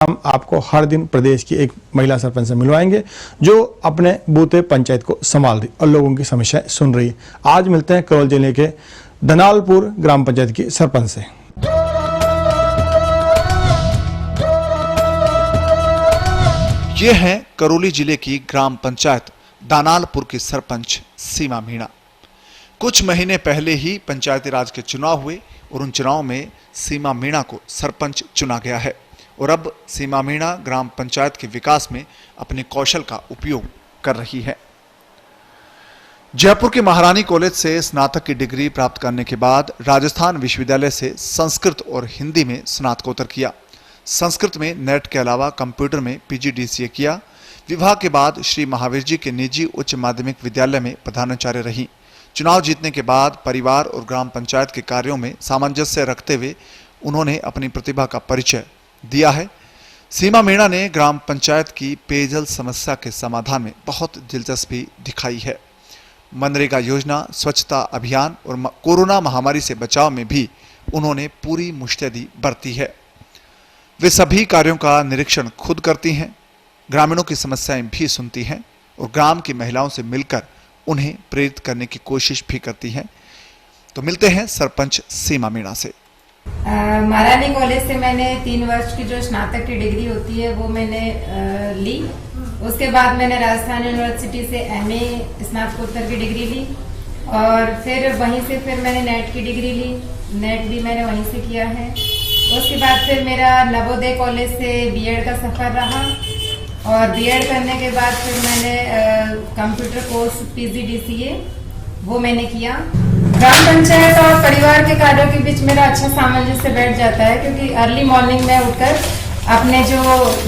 हम आपको हर दिन प्रदेश की एक महिला सरपंच से मिलवाएंगे जो अपने बूते पंचायत को संभाल रही और लोगों की समस्याएं सुन रही। आज मिलते हैं करौली जिले के धनालपुर ग्राम पंचायत की सरपंच से। ये है करौली जिले की ग्राम पंचायत दानालपुर की सरपंच सीमा मीणा। कुछ महीने पहले ही पंचायती राज के चुनाव हुए और उन चुनाव में सीमा मीणा को सरपंच चुना गया है और अब सीमा मीणा ग्राम पंचायत के विकास में अपने कौशल का उपयोग कर रही है। जयपुर के महारानी कॉलेज से स्नातक की डिग्री प्राप्त करने के बाद राजस्थान विश्वविद्यालय से संस्कृत और हिंदी में स्नातकोत्तर किया। संस्कृत में नेट के अलावा कंप्यूटर में PGDCA किया। विवाह के बाद श्री महावीर जी के निजी उच्च माध्यमिक विद्यालय में प्रधानाचार्य रही। चुनाव जीतने के बाद परिवार और ग्राम पंचायत के कार्यों में सामंजस्य रखते हुए उन्होंने अपनी प्रतिभा का परिचय दिया है। सीमा मीणा ने ग्राम पंचायत की पेयजल समस्या के समाधान में बहुत दिलचस्पी दिखाई है। मनरेगा योजना, स्वच्छता अभियान और कोरोना महामारी से बचाव में भी उन्होंने पूरी मुस्तैदी बरती है। वे सभी कार्यों का निरीक्षण खुद करती हैं, ग्रामीणों की समस्याएं भी सुनती हैं और ग्राम की महिलाओं से मिलकर उन्हें प्रेरित करने की कोशिश भी करती हैं। तो मिलते हैं सरपंच सीमा मीणा से। महारानी कॉलेज से मैंने 3 वर्ष की जो स्नातक की डिग्री होती है वो मैंने ली। उसके बाद मैंने राजस्थान यूनिवर्सिटी से MA स्नातकोत्तर की डिग्री ली और फिर वहीं से फिर मैंने नेट की डिग्री ली। नेट भी मैंने वहीं से किया है। उसके बाद फिर मेरा नवोदय कॉलेज से B.Ed का सफर रहा और B.Ed करने के बाद फिर मैंने कंप्यूटर कोर्स PGDCA वो मैंने किया। ग्राम पंचायत और परिवार के कार्यों के बीच मेरा अच्छा सामंजस्य बैठ जाता है क्योंकि अर्ली मॉर्निंग में उठकर अपने जो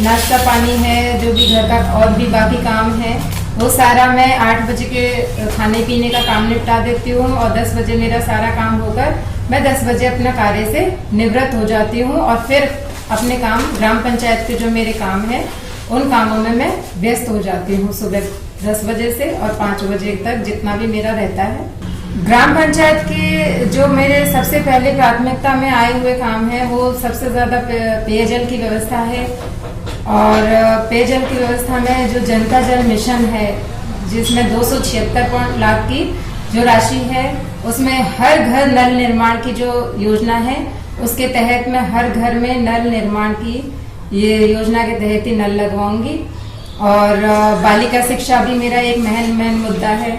नाश्ता पानी है, जो भी घर का और भी बाकी काम है, वो सारा मैं 8 बजे के खाने पीने का काम निपटा देती हूँ और 10 बजे मेरा सारा काम होकर मैं 10 बजे अपने कार्य से निवृत्त हो जाती हूँ और फिर अपने काम ग्राम पंचायत के जो मेरे काम है उन कामों में मैं व्यस्त हो जाती हूँ सुबह 10 बजे से और 5 बजे तक जितना भी मेरा रहता है। ग्राम पंचायत के जो मेरे सबसे पहले प्राथमिकता में आए हुए काम है वो सबसे ज्यादा पेयजल की व्यवस्था है और पेयजल की व्यवस्था में जो जनता जल मिशन है जिसमें 276 लाख की जो राशि है उसमें हर घर नल निर्माण की जो योजना है उसके तहत मैं हर घर में नल निर्माण की ये योजना के तहत ही नल लगवाऊंगी और बालिका शिक्षा भी मेरा एक मेन मुद्दा है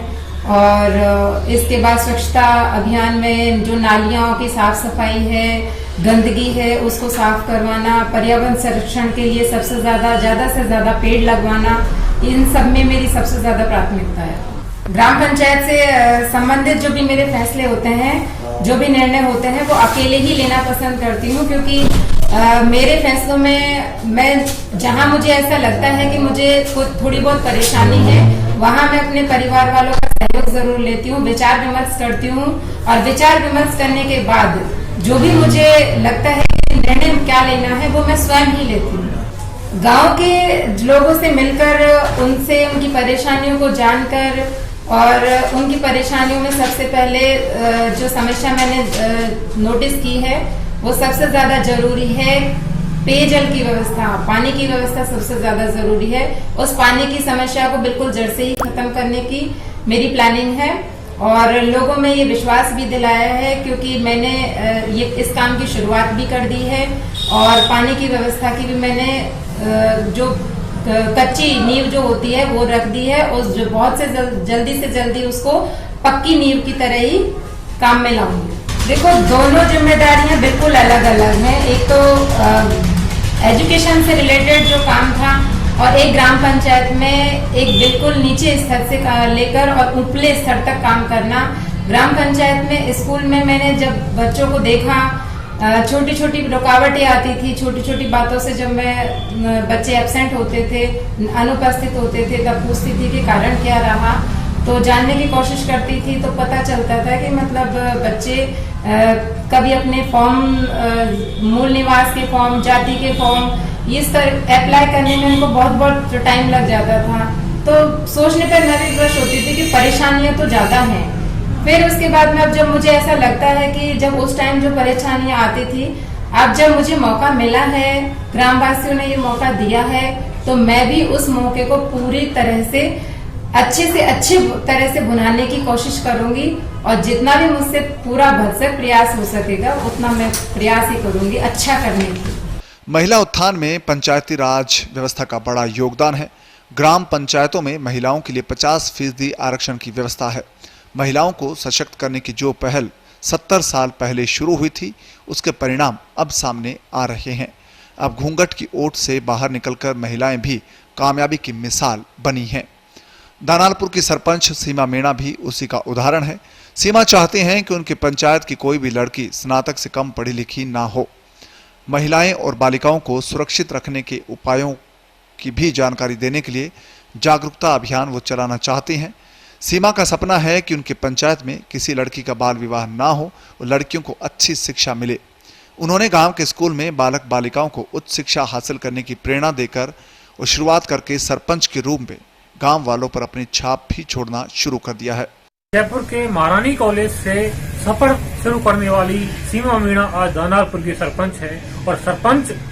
और इसके बाद स्वच्छता अभियान में जो नालियों की साफ सफाई है, गंदगी है उसको साफ करवाना, पर्यावरण संरक्षण के लिए सबसे ज्यादा से ज्यादा पेड़ लगवाना, इन सब में मेरी सबसे ज्यादा प्राथमिकता है। ग्राम पंचायत से संबंधित जो भी मेरे फैसले होते हैं, जो भी निर्णय होते हैं वो अकेले ही लेना पसंद करती हूँ क्योंकि मेरे फैसलों में मैं जहाँ मुझे ऐसा लगता है कि मुझे थोड़ी बहुत परेशानी है वहाँ मैं अपने परिवार वालों का सहयोग जरूर लेती हूँ, विचार विमर्श करती हूँ और विचार विमर्श करने के बाद जो भी मुझे लगता है कि निर्णय क्या लेना है वो मैं स्वयं ही लेती हूँ। गांव के लोगों से मिलकर उनसे उनकी परेशानियों को जानकर और उनकी परेशानियों में सबसे पहले जो समस्या मैंने नोटिस की है वो सबसे ज्यादा जरूरी है पेयजल की व्यवस्था, पानी की व्यवस्था सबसे ज्यादा जरूरी है। उस पानी की समस्या को बिल्कुल जड़ से ही खत्म करने की मेरी प्लानिंग है और लोगों में ये विश्वास भी दिलाया है क्योंकि मैंने ये इस काम की शुरुआत भी कर दी है और पानी की व्यवस्था की भी मैंने जो कच्ची नींव जो होती है वो रख दी है और जो बहुत से जल्दी से जल्दी उसको पक्की नींव की तरह ही काम में लाऊंगी। देखो दोनों जिम्मेदारियां बिल्कुल अलग अलग हैं। एक तो एजुकेशन से रिलेटेड जो काम था और एक ग्राम पंचायत में एक बिल्कुल नीचे स्तर से लेकर और ऊपरले स्तर तक काम करना। ग्राम पंचायत में स्कूल में मैंने जब बच्चों को देखा छोटी छोटी रुकावटें आती थी, छोटी छोटी बातों से जब मैं बच्चे एब्सेंट होते थे, अनुपस्थित होते थे तब पूछती थी कि कारण क्या रहा, तो जानने की कोशिश करती थी तो पता चलता था कि मतलब बच्चे कभी अपने फॉर्म, मूल निवास के फॉर्म, जाति के फॉर्म इस तरह अप्लाई करने में उनको बहुत टाइम लग जाता था। तो सोचने पर नजर विवश होती थी कि परेशानियां तो ज्यादा हैं। फिर उसके बाद में अब जब मुझे ऐसा लगता है कि जब उस टाइम जो परेशानियां आती थी अब जब मुझे मौका मिला है, ग्रामवासियों ने ये मौका दिया है, तो मैं भी उस मौके को पूरी तरह से अच्छे तरह से बुनाने की कोशिश करूंगी और जितना भी मुझसे पूरा भरसक प्रयास हो सकेगा उतना मैं प्रयास ही करूंगी अच्छा करने की। महिला उत्थान में पंचायती राज व्यवस्था का बड़ा योगदान है। ग्राम पंचायतों में महिलाओं के लिए 50% आरक्षण की व्यवस्था है। महिलाओं को सशक्त करने की जो पहल 70 साल पहले शुरू हुई थी, उसके परिणाम अब सामने आ रहे हैं। अब घूंघट की ओट से बाहर निकलकर महिलाएं भी कामयाबी की मिसाल बनी हैं। दानालपुर की सरपंच सीमा मीणा भी उसी का उदाहरण है। सीमा चाहते हैं कि उनकी पंचायत की कोई भी लड़की स्नातक से कम पढ़ी लिखी ना हो। महिलाएं और बालिकाओं को सुरक्षित रखने के उपायों की भी जानकारी देने के लिए जागरूकता अभियान वो चलाना चाहते हैं। सीमा का सपना है कि उनकी पंचायत में किसी लड़की का बाल विवाह ना हो और लड़कियों को अच्छी शिक्षा मिले। उन्होंने गांव के स्कूल में बालक बालिकाओं को उच्च शिक्षा हासिल करने की प्रेरणा देकर और शुरुआत करके सरपंच के रूप में गांव वालों पर अपनी छाप भी छोड़ना शुरू कर दिया है। जयपुर के महारानी कॉलेज से सफर शुरू करने वाली सीमा मीणा आज दानालपुर की सरपंच है और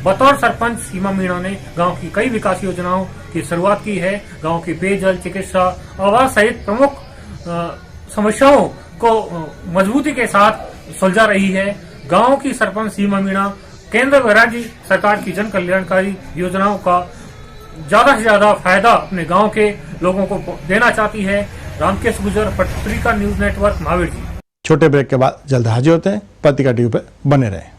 बतौर सरपंच सीमा मीणा ने गांव की कई विकास योजनाओं की शुरुआत की है। गांव की पेयजल, चिकित्सा, आवास सहित प्रमुख समस्याओं को मजबूती के साथ सुलझा रही है। गांव की सरपंच सीमा मीणा केंद्र व राज्य सरकार की जन कल्याणकारी योजनाओं का ज्यादा से ज्यादा फायदा अपने गांव के लोगों को देना चाहती है। रामकेश गुजर, पत्रिका न्यूज नेटवर्क, महावीर जी। छोटे ब्रेक के बाद जल्द हाजिर होते हैं। पत्रिका टीवी पर बने रहें।